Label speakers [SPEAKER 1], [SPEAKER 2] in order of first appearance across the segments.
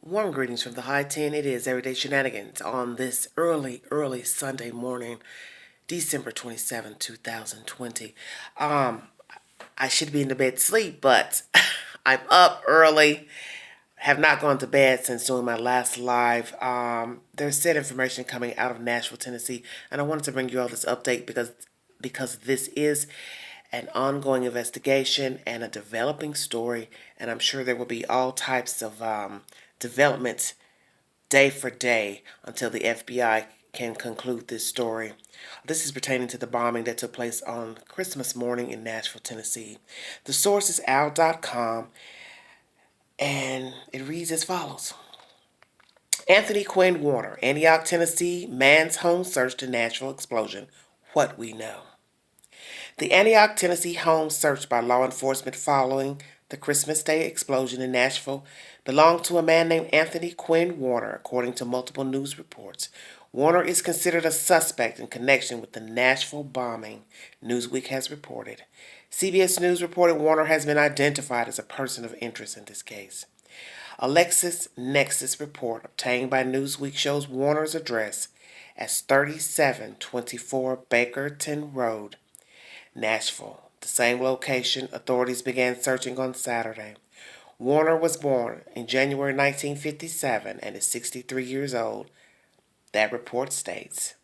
[SPEAKER 1] Warm greetings from the High 10. It is Everyday Shenanigans on this early Sunday morning, December 27, 2020. Um, I should be in the bed sleep, but I'm up early. Have not gone to bed since doing my last live. There's said information coming out of Nashville, Tennessee, and I wanted to bring you all this update because this is an ongoing investigation and a developing story, and I'm sure there will be all types of developments day for day until the FBI can conclude this story. This is pertaining to the bombing that took place on Christmas morning in Nashville, Tennessee. The source is al.com, and it reads as follows. Anthony Quinn Warner, Antioch, Tennessee, man's home searched in Nashville explosion. What we know. The Antioch, Tennessee home searched by law enforcement following the Christmas Day explosion in Nashville belonged to a man named Anthony Quinn Warner, according to multiple news reports. Warner is considered a suspect in connection with the Nashville bombing, Newsweek has reported. CBS News reported Warner has been identified as a person of interest in this case. A LexisNexis report obtained by Newsweek shows Warner's address as 3724 Bakerton Road, Nashville, the same location authorities began searching on Saturday. Warner was born in January 1957 and is 63 years old, that report states.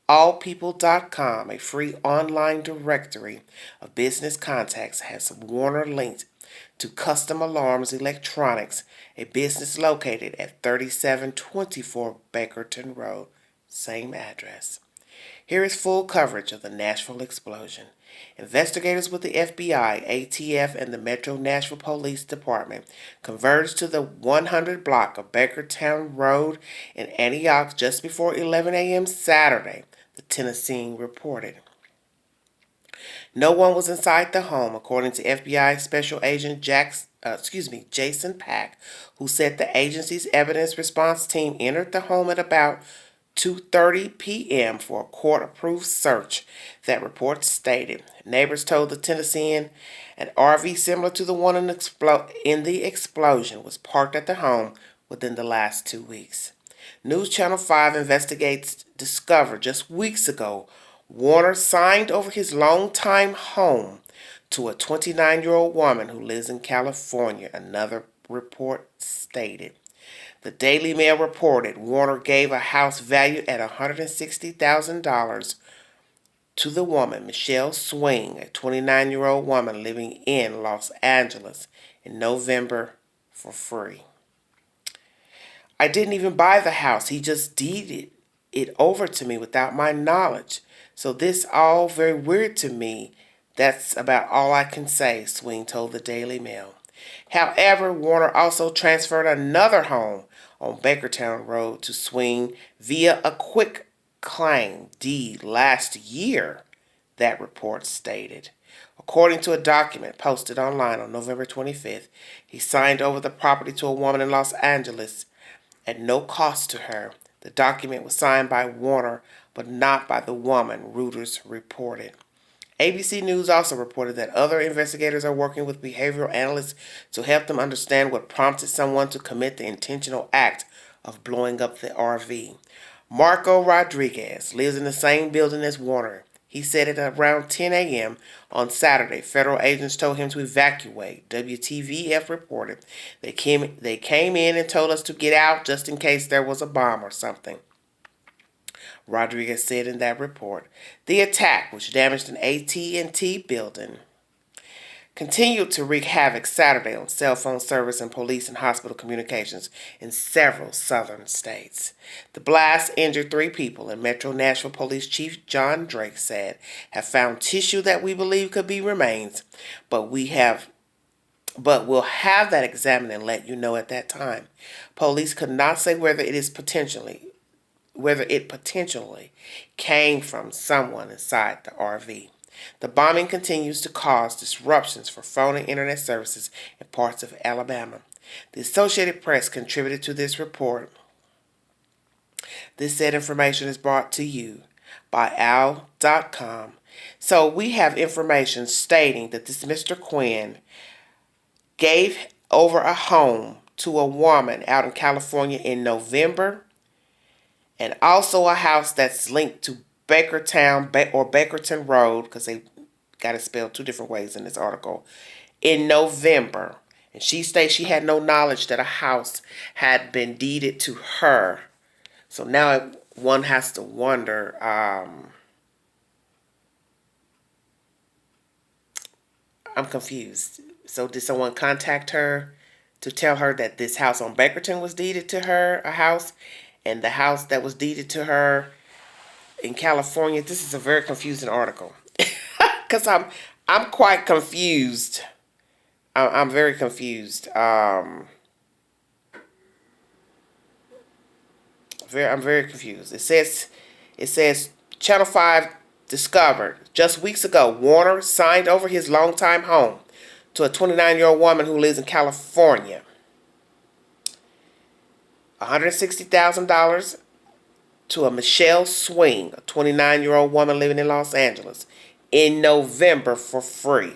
[SPEAKER 1] Allpeople.com, a free online directory of business contacts, has Warner linked to Custom Alarms Electronics, a business located at 3724 Bakerton Road, same address. Here is full coverage of the Nashville explosion. Investigators with the FBI, ATF, and the Metro Nashville Police Department converged to the 100 block of Bakertown Road in Antioch just before 11 a.m. Saturday, the Tennessean reported. No one was inside the home, according to FBI Special Agent Jason Pack, who said the agency's evidence response team entered the home at about 2:30 p.m. for a court-approved search, that report stated. Neighbors told the Tennessean an RV similar to the one in the explosion was parked at the home within the last 2 weeks. News Channel 5 investigates discovered just weeks ago Warner signed over his longtime home to a 29-year-old woman who lives in California, another report stated. The Daily Mail reported Warner gave a house valued at $160,000 to the woman, Michelle Swing, a 29-year-old woman living in Los Angeles, in November for free. I didn't even buy the house. He just deeded it over to me without my knowledge. So this all very weird to me. That's about all I can say, Swing told the Daily Mail. However, Warner also transferred another home on Bakertown Road to Swing via a quick claim deed last year, that report stated. According to a document posted online on November 25th, he signed over the property to a woman in Los Angeles at no cost to her. The document was signed by Warner, but not by the woman, Reuters reported. ABC News also reported that other investigators are working with behavioral analysts to help them understand what prompted someone to commit the intentional act of blowing up the RV. Marco Rodriguez lives in the same building as Warner. He said at around 10 a.m. on Saturday, federal agents told him to evacuate. WTVF reported they came in and told us to get out just in case there was a bomb or something, Rodriguez said in that report. The attack, which damaged an AT&T building, continued to wreak havoc Saturday on cell phone service and police and hospital communications in several southern states. The blast injured 3 people, and Metro Nashville Police Chief John Drake said, have found tissue that we believe could be remains, but we'll have that examined and let you know at that time. Police could not say whether it potentially came from someone inside the RV. The bombing continues to cause disruptions for phone and internet services in parts of Alabama. The Associated Press contributed to this report. This said information is brought to you by al.com. So we have information stating that this Mr. Quinn gave over a home to a woman out in California in November, and also a house that's linked to Bakertown or Bakerton Road, because they got it spelled two different ways in this article, in November. And she states she had no knowledge that a house had been deeded to her. So now one has to wonder, I'm confused. So did someone contact her to tell her that this house on Bakerton was deeded to her, a house, and the house that was deeded to her in California? This is a very confusing article. Because I'm quite confused. I'm very confused. I'm very confused. It says Channel 5 discovered just weeks ago Warner signed over his longtime home to a 29-year-old woman who lives in California. $160,000 to a Michelle Swing, a 29-year-old woman living in Los Angeles, in November for free.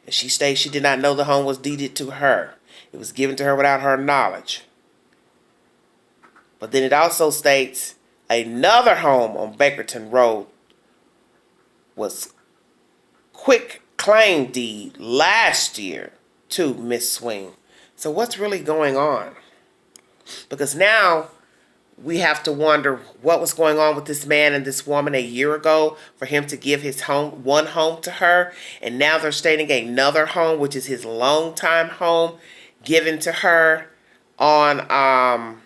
[SPEAKER 1] And she states she did not know the home was deeded to her. It was given to her without her knowledge. But then it also states another home on Bakerton Road was quick claim deed last year to Miss Swing. So what's really going on? Because now we have to wonder what was going on with this man and this woman a year ago for him to give his one home to her. And now they're stating another home, which is his longtime home, given to her on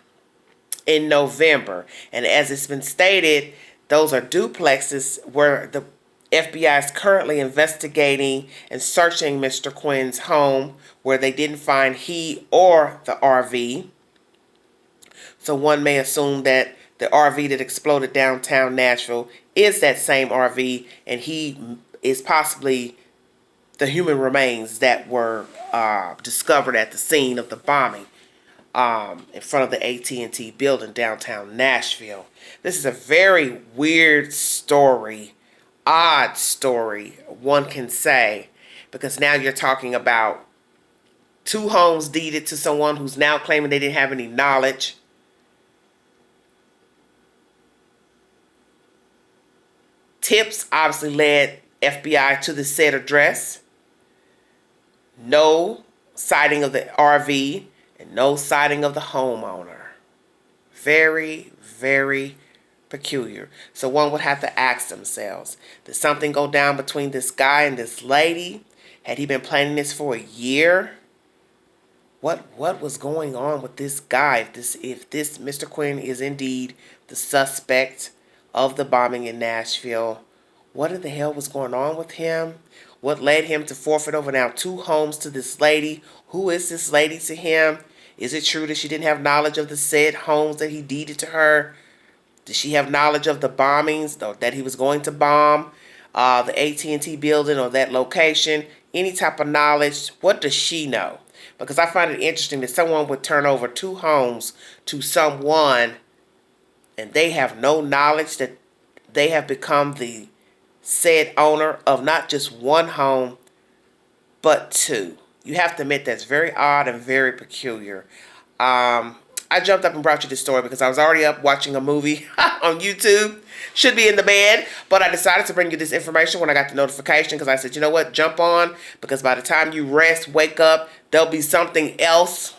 [SPEAKER 1] in November. And as it's been stated, those are duplexes where the FBI is currently investigating and searching Mr. Quinn's home, where they didn't find he or the RV. So one may assume that the RV that exploded downtown Nashville is that same RV, and he is possibly the human remains that were discovered at the scene of the bombing in front of the AT&T building downtown Nashville. This is a very weird story, odd story, one can say, because now you're talking about two homes deeded to someone who's now claiming they didn't have any knowledge. Tips obviously led FBI to the said address. No sighting of the RV and no sighting of the homeowner. Very, very peculiar. So one would have to ask themselves, did something go down between this guy and this lady? Had he been planning this for a year? What was going on with this guy? If this Mr. Quinn is indeed the suspect of the bombing in Nashville, what in the hell was going on with him? What led him to forfeit over now 2 homes to this lady? Who is this lady to him? Is it true that she didn't have knowledge of the said homes that he deeded to her? Did she have knowledge of the bombings, or that he was going to bomb the AT&T building or that location? Any type of knowledge? What does she know? Because I find it interesting that someone would turn over 2 homes to someone and they have no knowledge that they have become the said owner of not just one home, but 2. You have to admit that's very odd and very peculiar. I jumped up and brought you this story because I was already up watching a movie on YouTube. Should be in the bed, but I decided to bring you this information when I got the notification because I said, you know what, jump on, because by the time you rest, wake up, there'll be something else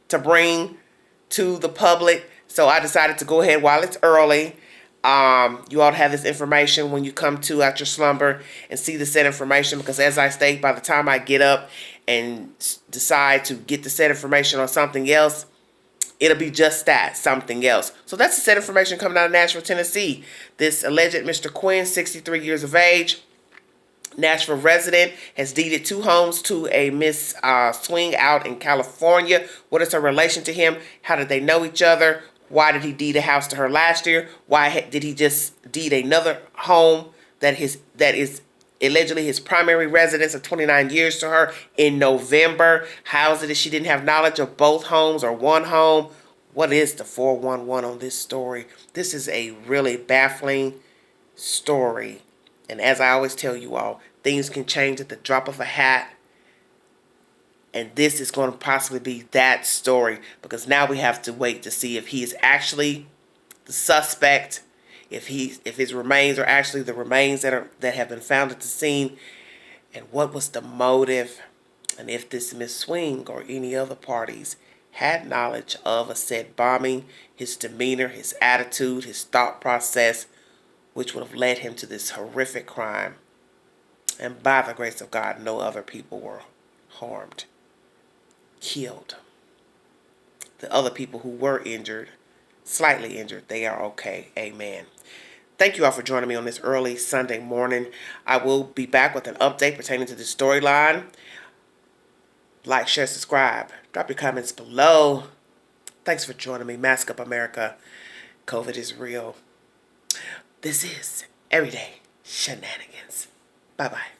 [SPEAKER 1] to bring to the public. So I decided to go ahead while it's early. You ought to have this information when you come to out your slumber and see the said information, because as I state, by the time I get up and decide to get the said information on something else, it'll be just that, something else. So that's the said information coming out of Nashville, Tennessee. This alleged Mr. Quinn, 63 years of age, Nashville resident, has deeded 2 homes to a Miss Swing out in California. What is her relation to him? How did they know each other? Why did he deed a house to her last year? Why did he just deed another home that is allegedly his primary residence of 29 years to her in November? How is it that she didn't have knowledge of both homes or one home? What is the 411 on this story? This is a really baffling story. And as I always tell you all, things can change at the drop of a hat. And this is going to possibly be that story, because now we have to wait to see if he is actually the suspect, if his remains are actually the remains that have been found at the scene, and what was the motive, and if this Miss Swing or any other parties had knowledge of a said bombing, his demeanor, his attitude, his thought process, which would have led him to this horrific crime. And by the grace of God, no other people were harmed, killed. The other people who were injured, slightly injured, they are okay. Amen. Thank you all for joining me on this early Sunday morning. I will be back with an update pertaining to the storyline. Like, share, subscribe. Drop your comments below. Thanks for joining me. Mask up, America. COVID is real. This is Everyday Shenanigans. Bye-bye.